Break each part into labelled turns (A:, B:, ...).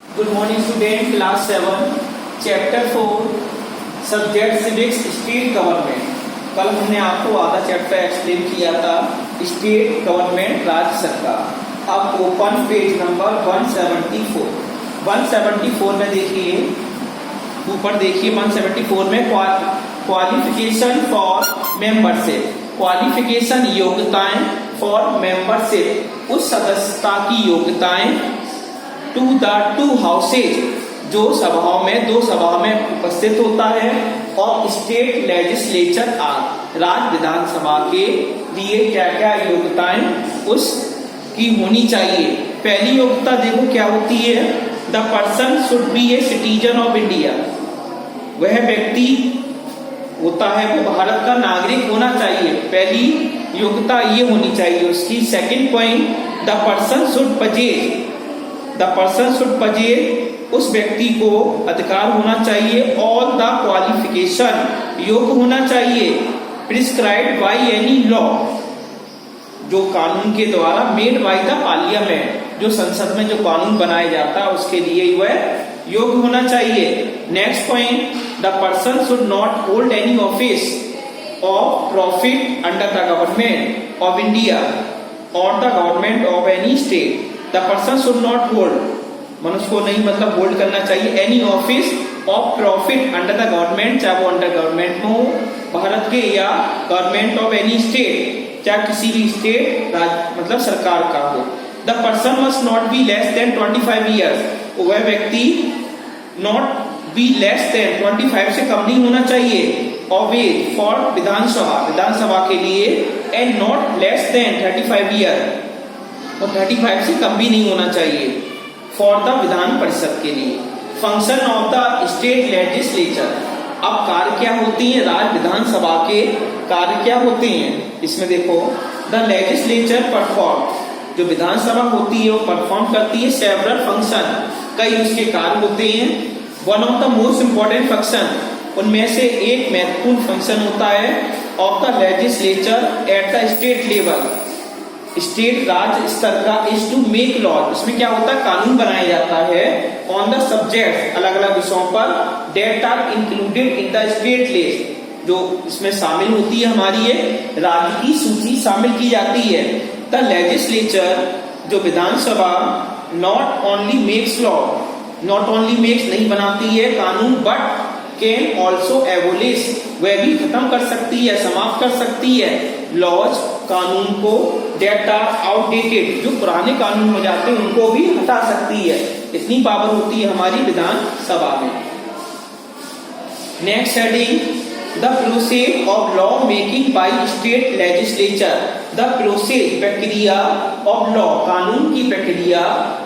A: Good morning student, class 7, chapter 4, subject civics, state government। कल हमने आपको आधा चैप्टर एक्सप्लेन किया था, स्टेट गवर्नमेंट, राज्य सरकार। अब ओपन पेज नंबर 174। 174 में देखिए, ऊपर देखिए 174 में क्वालिफिकेशन फॉर मेंबरशिप। क्वालिफिकेशन योग्यताएं फॉर मेंबरशिप, उस सदस्यता की योग्यताएं टू द टू हाउसेज, जो सभाओं में दो सभाओं में उपस्थित होता है, और स्टेट लेजिस्लेचर आर, राज्य विधानसभा के लिए क्या क्या योग्यताएं उसकी होनी चाहिए। पहली योग्यता देखो क्या होती है, the person should be a citizen of India. वह व्यक्ति होता है वो भारत का नागरिक होना चाहिए, पहली योग्यता ये होनी चाहिए उसकी। Second point, the person should पजेज, the person should पजेज, उस व्यक्ति को अधिकार होना चाहिए, ऑल द क्वालिफिकेशन, योग्य होना चाहिए, प्रिस्क्राइब्ड बाय एनी लॉ, जो कानून के द्वारा, मेड बाय द पार्लियामेंट, जो संसद में जो कानून बनाया जाता है उसके लिए वह योग्य होना चाहिए। Next point, the person should not hold any office of profit under the government of India और the government of any state. The person should not hold, मनुष्य को नहीं मतलब होल्ड करना चाहिए, any office of profit under the government, चाहे वो under government में हो भारत के, या गवर्नमेंट ऑफ एनी स्टेट, चाहे किसी भी स्टेट राज्य मतलब सरकार का हो। The person must not be less than 25 years, वह व्यक्ति नॉट बी लेस देन 25 से कम नहीं होना चाहिए, ऑफ एज फॉर विधानसभा, विधानसभा के लिए, and not less than 35 year, और 35 से कम भी नहीं होना चाहिए फॉर द विधान परिषद के लिए। Function of the state legislature, अब कार्य क्या होती है, राज्य विधानसभा के कार्य क्या होते हैं, इसमें देखो, द लेजिस्लेचर परफॉर्म, जो विधानसभा होती है वो परफॉर्म करती है सेवरल फंक्शन, कई उसके कार्य होते हैं। One of the most important function, उनमें से एक महत्वपूर्ण फंक्शन होता है of the legislature at the state level, state राज्य स्तर का, इज टू मेक लॉ, इसमें क्या होता है कानून बनाया जाता है, ऑन द सब्जेक्ट, अलग अलग विषयों पर, that are included in the state list, जो इसमें शामिल होती है हमारी ये राज्य की सूची शामिल की जाती है। द लेजिस्लेचर, जो विधानसभा, not only makes law, not only makes नहीं बनाती है कानून, बट कैन ऑल्सो एबोलिश, वह भी खत्म कर सकती है, समाप्त कर सकती है, लॉज, कानून को, डेट आर आउटडेटेड, जो पुराने कानून हो जाते हैं उनको भी हटा सकती है, इतनी पावर होती है हमारी विधानसभा में। Next heading, the process of law making by state legislature, the process, प्रक्रिया, ऑफ लॉ, कानून की प्रक्रिया,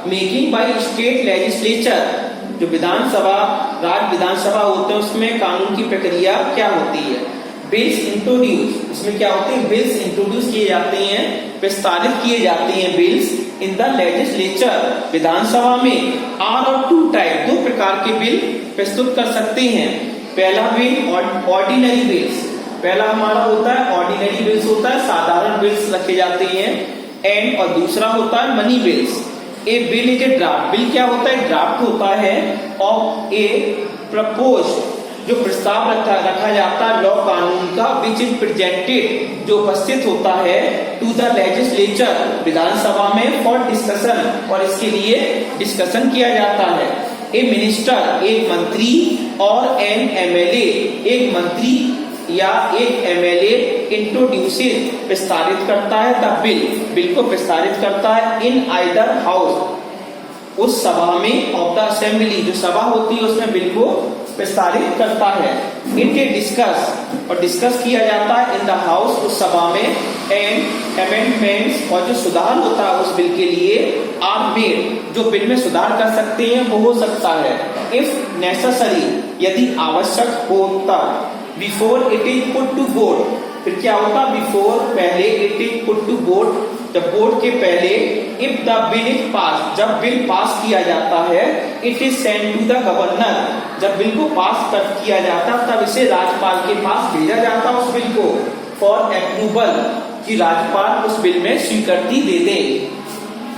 A: मेकिंग बाय स्टेट लेजिस्लेचर, जो विधानसभा, राज्य विधानसभा होते हैं उसमें कानून की प्रक्रिया क्या होती है। बिल्स इंट्रोड्यूस, इसमें क्या होते हैं, बिल्स इंट्रोड्यूस किए जाते हैं, प्रस्तावित किए जाते हैं बिल्स इन द लेजिस्लेचर, विधानसभा में, आर और टू टाइप, दो प्रकार के बिल प्रस्तुत कर सकते हैं। पहला बिल ऑर्डिनरी बिल्स, पहला हमारा होता है ऑर्डिनरी बिल्स होता है, साधारण बिल्स रखे जाते हैं, एंड और दूसरा होता है money bills. A bill is a draft, bill क्या होता है, ड्राफ्ट होता है, ऑफ ए प्रपोज, जो प्रस्ताव रखा जाता है लॉ, कानून का, विच इज प्रेजेंटेड, जो उपस्थित होता है, टू द लेजिस्लेचर, विधानसभा में, फॉर डिस्कशन, और इसके लिए डिस्कशन किया जाता है। ए मिनिस्टर, एक मंत्री, और एन एमएलए, एक मंत्री या एक एमएलए, इंट्रोड्यूसेस, प्रस्तावित करता है, द बिल, बिल को प्रस्तावित करता है, इन आइदर हाउस, उस सभा में, ऑफ द असेंबली, जो सभा होती है उसमें बिल को प्रस्तावित करता है। इट इज डिस्कस, और डिस्कस किया जाता है, इन द हाउस, उस सभा में, एंड अमेंडमेंट्स, और जो सुधार होता है उस बिल के लिए, आर मेड, जो बिल में सुधार कर सकते हैं वो हो सकता है, इफ नेसेसरी, यदि आवश्यक हो तब, before it is put to vote, फिर क्या होता, बिफोर, पहले, it is put to vote, जब वोट के पहले, if the bill is pass, जब बिल पास किया जाता है, it is send to the governor, जब बिल को पास किया जाता तब इसे राज्यपाल के पास भेजा जाता उस बिल को, फॉर अप्रूवल, कि राज्यपाल उस बिल में स्वीकृति दे दे।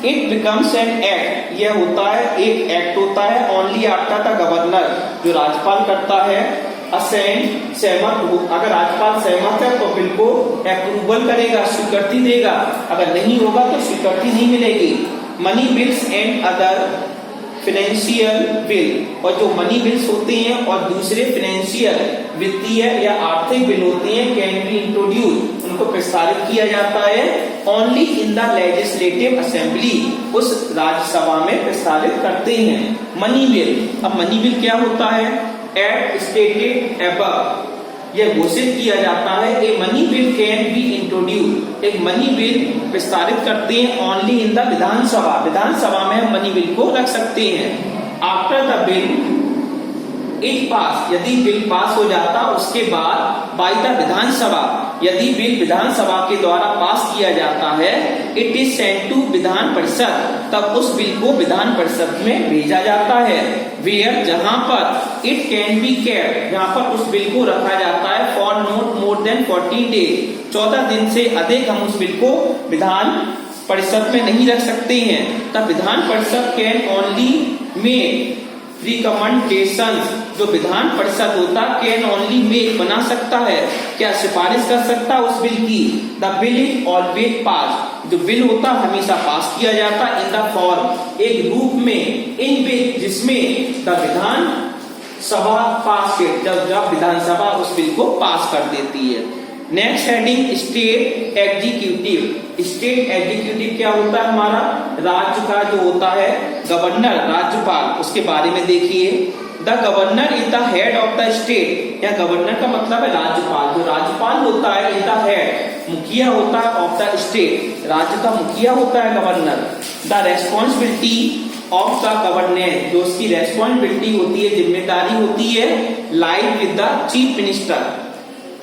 A: इट बिकम्स एन एक्ट, यह होता है एक एक्ट होता है ओनली आफ्टर द गवर्नर, जो राज्यपाल करता है असेंट, सहमत हो, अगर राज्यपाल सहमत है तो बिल को अप्रूवल करेगा, स्वीकृति देगा, अगर नहीं होगा तो स्वीकृति नहीं मिलेगी। Money bills and other financial bill, और जो मनी बिल्स होते हैं और दूसरे फाइनेंशियल वित्तीय या आर्थिक बिल होते हैं कैन बी इंट्रोड्यूस, उनको प्रसारित किया जाता है only in the legislative assembly, उस राज्यसभा में प्रसारित करते हैं मनी बिल। अब मनी बिल क्या होता है? एट स्टेटेड अबव, यह घोषित किया जाता है a money bill can be introduce, एक मनी बिल प्रस्तावित करते हैं ओनली इन द विधानसभा, विधानसभा में हम मनी बिल को रख सकते हैं। After the bill it pass, यदि बिल पास हो जाता उसके बाद बाय द विधानसभा, यदि बिल विधानसभा के द्वारा पास किया जाता है, it is sent to Vidhan Parishad, तब उस बिल को विधान परिषद में भेजा जाता है। वेयर, जहां पर इट कैन बी केप्ट, जहां पर उस बिल को रखा जाता है for not more than 14 days, 14 दिन से अधिक हम उस बिल को विधान परिषद में नहीं रख सकते हैं। तब Vidhan Parishad can only make recommendations, जो विधान परिषद होता कैन ओनली मेक, बना सकता है, क्या सिफारिश कर सकता उस बिल की। द बिल इज ऑलवेज पास, जो बिल होता हमेशा पास किया जाता इन द फॉर्म, एक रूप में, इन बिल जिसमें द विधान सभा पास, जब विधानसभा उस बिल को पास कर देती है। Next heading state executive. State executive क्या होता है? हमारा राज्य का जो होता है गवर्नर, राज्यपाल, उसके बारे में देखिए। The governor is the head of the state, या गवर्नर का मतलब है राज्यपाल, जो राज्यपाल होता है इज द हेड, मुखिया होता है ऑफ द स्टेट, राज्य का मुखिया होता है governor. The responsibility of the governance, जो उसकी रेस्पॉन्सिबिलिटी होती है, जिम्मेदारी होती है, like with the chief minister,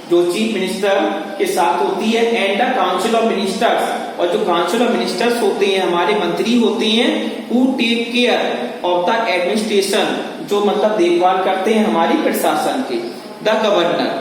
A: जो चीफ मिनिस्टर के साथ होती है, and the council of ministers, और जो काउंसिल ऑफ मिनिस्टर्स होते हैं हमारे मंत्री होते हैं, who take care of the administration, जो मतलब देखभाल करते हैं हमारी प्रशासन के। द गवर्नर,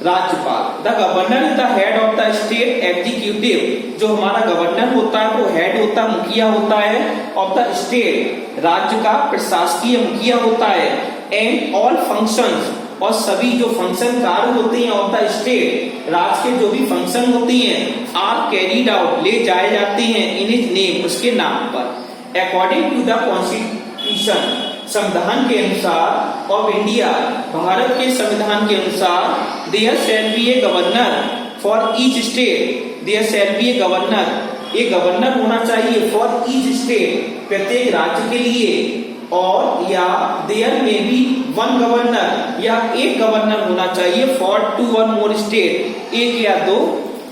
A: राज्यपाल, the governor is the head of the state executive, जो हमारा गवर्नर होता है वो हेड होता है, मुखिया होता है ऑफ द स्टेट, राज्य का प्रशासकीय मुखिया होता है। एंड ऑल फंक्शंस, और सभी जो फंक्शन कार्य होते हैं ऑफ द स्टेट, राज्य के जो भी फंक्शन होते हैं, आर कैरीड आउट, ले जाए जाते हैं, इन हिज नेम, उसके नाम पर। अकॉर्डिंग टू द कॉन्स्टिट्यूशन, संविधान के अनुसार ऑफ इंडिया, भारत के संविधान के अनुसार, there shall be a governor for each state, there shall be a governor, एक गवर्नर होना चाहिए फॉर ईच स्टेट, प्रत्येक राज्य के लिए, और या देयर में बी वन गवर्नर, या एक गवर्नर होना चाहिए फॉर 2 और मोर स्टेट, एक या 2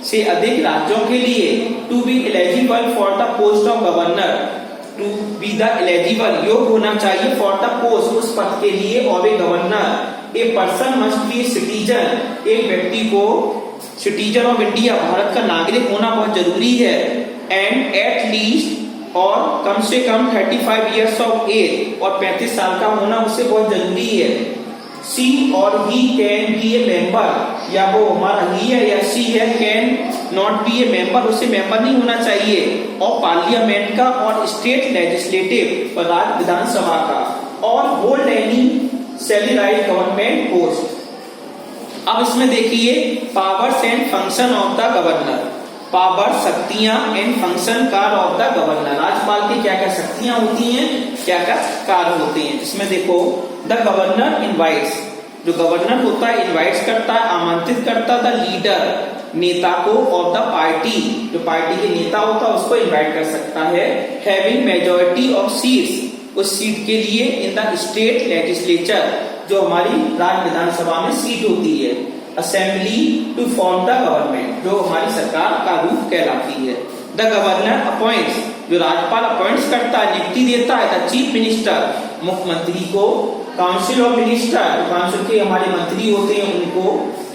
A: से अधिक राज्यों के लिए। To be eligible for the post of governor, to be the eligible, योग्य होना चाहिए फॉर द पोस्ट, उस पद के लिए, of a governor. A person must be citizen, एक व्यक्ति को सिटीजन ऑफ इंडिया, भारत का नागरिक होना बहुत जरूरी है। एंड एट लीस्ट, और कम से कम 35 ईयर्स ऑफ एज, और 35 साल का होना उससे बहुत जरूरी है। सी और he can be A member, या वो हमारा ही है या सी है, can not be A member, उसे मेंबर नहीं होना चाहिए, और पार्लियामेंट का और स्टेट लेजिस्लेटिव, और राज्य विधानसभा का, और होल्ड एनी सेलिराइज गवर्नमेंट पोस्ट। अब इसमें देखिए powers and function of the governor, power, शक्तियां, एंड फंक्शन कार्य ऑफ द गवर्नर, राज्यपाल की क्या क्या शक्तियां होती हैं, क्या क्या कार्य होते हैं। इसमें देखो द गवर्नर इनवाइट्स, जो गवर्नर होता है इनवाइट्स करता है, आमंत्रित करता है, द लीडर, नेता को, ऑफ द पार्टी, जो पार्टी के नेता होता है उसको इनवाइट कर सकता है, हैविंग मेजॉरिटी ऑफ सीट्स, उस सीट के लिए, इन द स्टेट लेजिस्लेचर, जो हमारी राज्य विधानसभा में सीट होती है। Assembly to form the government, जो हमारी सरकार का रूप कहलाती है। द गवर्नर अपॉइंट्स, जो राज्यपाल अपॉइंट्स करता है, नियुक्ति देता है, द चीफ मिनिस्टर, मुख्यमंत्री को, काउंसिल ऑफ मिनिस्टर, काउंसिल के हमारे मंत्री होते हैं उनको,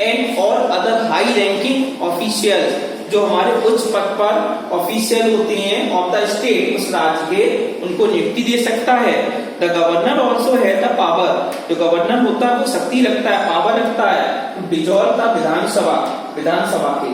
A: एंड और अदर हाई रैंकिंग ऑफिशियल्स, जो हमारे उच्च पद पर ऑफिशियल होते हैं ऑफ द स्टेट, उस राज्य के, उनको नियुक्ति दे सकता है। द गवर्नर ऑल्सो है द पावर, जो गवर्नर होता है वो शक्ति रखता है, पावर रखता है, टू डिसॉल्व द विधानसभा, विधानसभा के